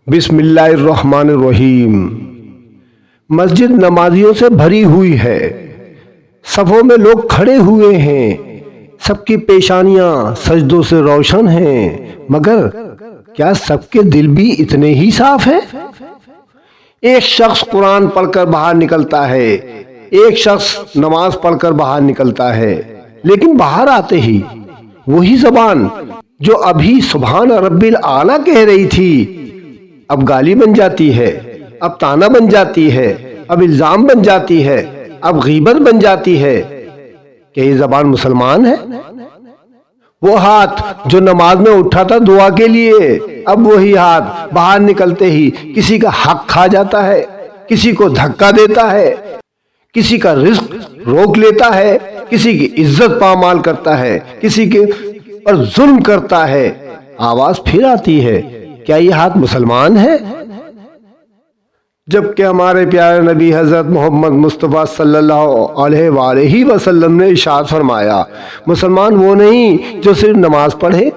بسم اللہ الرحمن الرحیم۔ مسجد نمازیوں سے بھری ہوئی ہے، صفوں میں لوگ کھڑے ہوئے ہیں، سب کی پیشانیاں سجدوں سے روشن ہیں، مگر کیا سب کے دل بھی اتنے ہی صاف ہیں؟ ایک شخص قرآن پڑھ کر باہر نکلتا ہے، ایک شخص نماز پڑھ کر باہر نکلتا ہے، لیکن باہر آتے ہی وہی زبان جو ابھی سبحان رب الاعلیٰ کہہ رہی تھی اب گالی بن جاتی ہے، اب تانا بن جاتی ہے، اب الزام بن جاتی ہے، اب غیبت بن جاتی ہے۔ کہ یہ زبان مسلمان ہے؟ وہ ہاتھ جو نماز میں اٹھا تھا دعا کے لیے، اب وہی ہاتھ باہر نکلتے ہی کسی کا حق کھا جاتا ہے، کسی کو دھکا دیتا ہے، کسی کا رزق روک لیتا ہے، کسی کی عزت پامال کرتا ہے، کسی کے پر ظلم کرتا ہے۔ آواز پھر آتی ہے، کیا یہ ہاتھ مسلمان ہے؟ جبکہ ہمارے پیارے نبی حضرت محمد مصطفیٰ صلی اللہ علیہ وآلہ وسلم نے ارشاد فرمایا، مسلمان وہ نہیں جو صرف نماز پڑھے،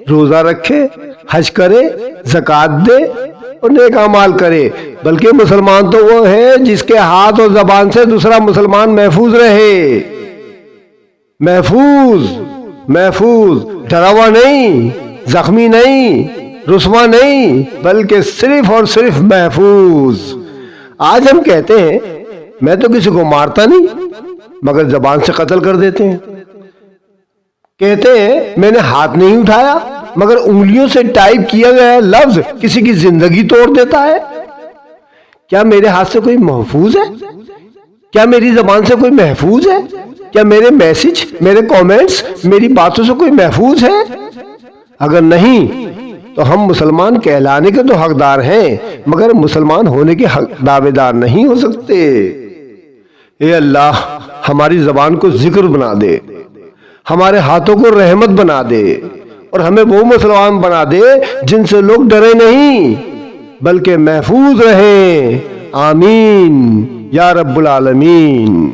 روزہ رکھے، حج کرے، زکوٰۃ دے اور نیک اعمال کرے، بلکہ مسلمان تو وہ ہے جس کے ہاتھ اور زبان سے دوسرا مسلمان محفوظ رہے۔ محفوظ، ڈرا ہوا نہیں، زخمی نہیں، رسوا نہیں، بلکہ صرف اور صرف محفوظ۔ آج ہم کہتے ہیں میں تو کسی کو مارتا نہیں، مگر زبان سے قتل کر دیتے ہیں۔ کہتے ہیں میں نے ہاتھ نہیں اٹھایا، مگر انگلیوں سے ٹائپ کیا گیا لفظ کسی کی زندگی توڑ دیتا ہے۔ کیا میرے ہاتھ سے کوئی محفوظ ہے؟ کیا میری زبان سے کوئی محفوظ ہے؟ کیا میرے میسج، میرے کومنٹس، میری باتوں سے کوئی محفوظ ہے؟ اگر نہیں تو ہم مسلمان کہلانے کے تو حقدار ہیں، مگر مسلمان ہونے کے دعوے دار نہیں ہو سکتے۔ اے اللہ، ہماری زبان کو ذکر بنا دے، ہمارے ہاتھوں کو رحمت بنا دے، اور ہمیں وہ مسلمان بنا دے جن سے لوگ ڈرے نہیں بلکہ محفوظ رہیں۔ آمین یا رب العالمین۔